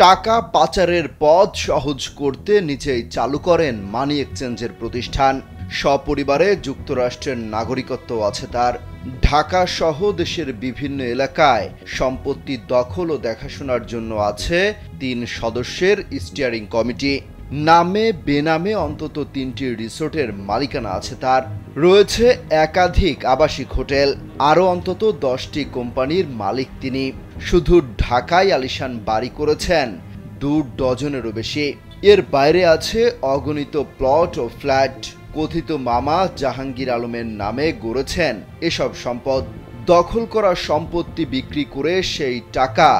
টাকা পাচারের পথ সহজ করতে নিজেই চালু করেন মানি এক্সচেঞ্জের প্রতিষ্ঠান। সপরিবারে যুক্তরাষ্ট্রের নাগরিকত্ব আছে তার। ঢাকা সহ দেশের বিভিন্ন এলাকায় সম্পত্তি দখল ও দেখাশোনার জন্য আছে ৩ সদস্যের স্টিয়ারিং কমিটি। নামে বেনামে অন্তত ৩টি রিসোর্টের মালিকানা আছে তার। রয়েছে একাধিক আবাসিক হোটেল, আরও অন্তত 10টি কোম্পানির মালিক তিনি। শুধু ঢাকায় আলিশান বাড়ি করেছেন 2 ডজনেরও বেশি। এর বাইরে আছে অগণিত প্লট ও ফ্ল্যাট। কথিত মামা জাহাঙ্গীর আলমের নামে গড়েছেন এসব সম্পদ। দখল করা সম্পত্তি বিক্রি করে সেই টাকা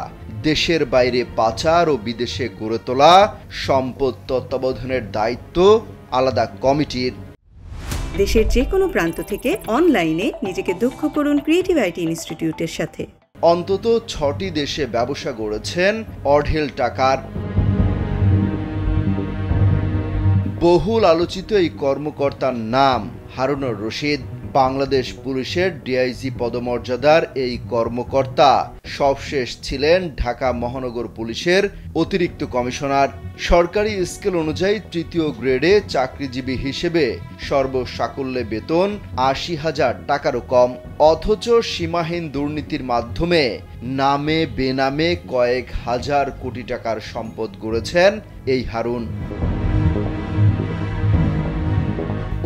দেশের বাইরে পাচার ও বিদেশে গড়ে তোলা সম্পদ তত্ত্বাবধানের দায়িত্ব আলাদা কমিটির। দেশের যে কোনো প্রান্ত থেকে অনলাইনে নিজেকে দক্ষ করুন ক্রিয়েটিভ আইটি ইনস্টিটিউটের সাথে। অন্তত 6টি দেশে ব্যবসা গড়েছেন অঢেল টাকার। বহুল আলোচিত এই কর্মকর্তার নাম হারুনুর রশিদ। বাংলাদেশ পুলিশের ডিআইজি পদমর্যাদার এই কর্মকর্তা সবশেষ ছিলেন ঢাকা মহানগর পুলিশের অতিরিক্ত কমিশনার। সরকারি স্কেল অনুযায়ী 3য় গ্রেডে চাকরিজীবী হিসেবে সর্বসাকুল্যে বেতন ৮০,০০০ টাকারও কম। অথচ সীমাহীন দুর্নীতির মাধ্যমে নামে বেনামে কয়েক হাজার কোটি টাকার সম্পদ গড়েছেন এই হারুন।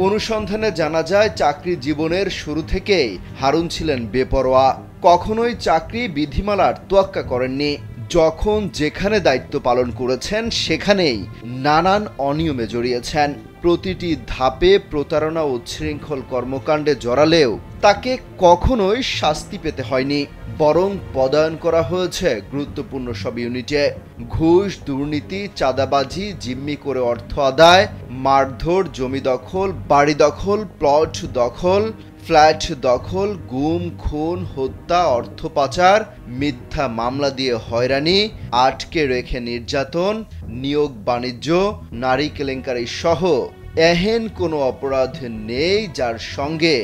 অনুসন্ধানে জানা যায়, চাকরি জীবনের শুরু থেকেই হারুন ছিলেন বেপরোয়া। কখনোই চাকরি বিধিমালার তোয়াক্কা করেননি। যখন যেখানে দায়িত্ব পালন করেছেন সেখানেই নানান অনিয়মে জড়িয়েছেন। প্রতিটি ধাপে প্রতারণা ও উচ্ছৃঙ্খল কর্মকাণ্ডে জড়ালেও তাকে কখনোই শাস্তি পেতে হয়নি, বরং পদায়ন করা হয়েছে গুরুত্বপূর্ণ সব ইউনিটে। ঘুষ, দুর্নীতি, চাঁদাবাজি, জিম্মি করে অর্থ আদায়, মারধর, জমি দখল, বাড়ি দখল, প্লট দখল, ফ্ল্যাট দখল, গুম, খুন, হত্যা, অর্থ পাচার, মিথ্যা মামলা দিয়ে হয়রানি, আটকে রেখে নির্যাতন, নিয়োগ বাণিজ্য, নারী কেলেঙ্কারি সহ এহেন কোনো অপরাধ নেই যার সঙ্গে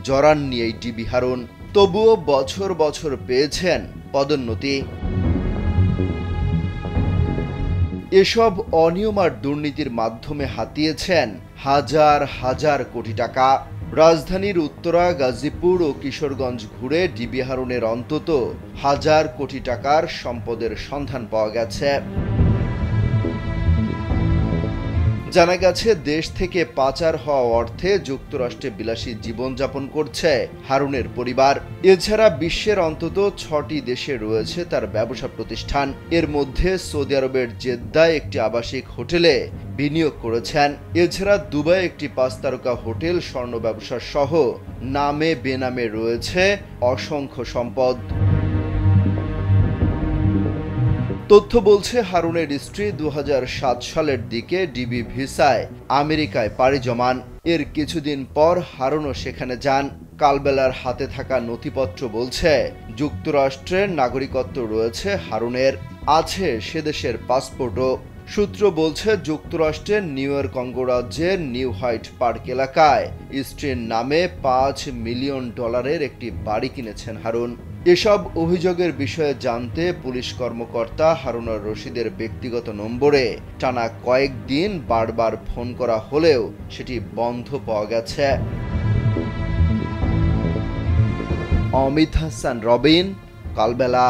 জড়াননি এই ডিবি হারুন। তবুও বছর বছর পেয়েছেন পদোন্নতি। এসব অনিয়ম আর দুর্নীতির মাধ্যমে হাতিয়েছেন হাজার হাজার কোটি টাকা। রাজধানীর উত্তরা, গাজীপুর ও কিশোরগঞ্জ ঘুরে ডিবি হারুনের অন্তত 1000 কোটি টাকার সম্পদের সন্ধান পাওয়া গেছে। জানা গেছে, দেশ থেকে পাচার হওয়া অর্থে যুক্তরাষ্ট্রে বিলাসী জীবনযাপন করছে হারুনের পরিবার। এছাড়া বিশ্বের অন্তত 6টি দেশে রয়েছে তার ব্যবসা প্রতিষ্ঠান। এর মধ্যে সৌদি আরবের জেদ্দায় একটি আবাসিক হোটেলে বিনিয়োগ করেছেন। এছাড়া দুবাই একটি 5 তারকা হোটেল, স্বর্ণ ব্যবসা সহ নামে বেনামে রয়েছে অসংখ্য সম্পদ। তথ্য বলছে, হারুনের স্ত্রী 2007 সালের দিকে ডিবি ভিসায় আমেরিকায় পাড়ি জমান। এর কিছুদিন পর হারুনও সেখানে যান। কালবেলার হাতে থাকা নথিপত্র বলছে, যুক্তরাষ্ট্রের নাগরিকত্ব রয়েছে হারুনের, আছে সেদেশের পাসপোর্টও। সূত্র বলছে, যুক্তরাষ্ট্রের নিউ ইয়র্ক অঙ্গরাজ্যের নিউ হোয়াইট পার্ক এলাকায় স্ত্রীর নামে $5 মিলিয়ন একটি বাড়ি কিনেছেন হারুন। এসব অভিযোগের বিষয়ে জানতে পুলিশ কর্মকর্তা হারুনুর রশিদের ব্যক্তিগত নম্বরে টানা কয়েকদিন বারবার ফোন করা হলেও সেটি বন্ধ পাওয়া গেছে। অমিত হাসান রবিন, কালবেলা।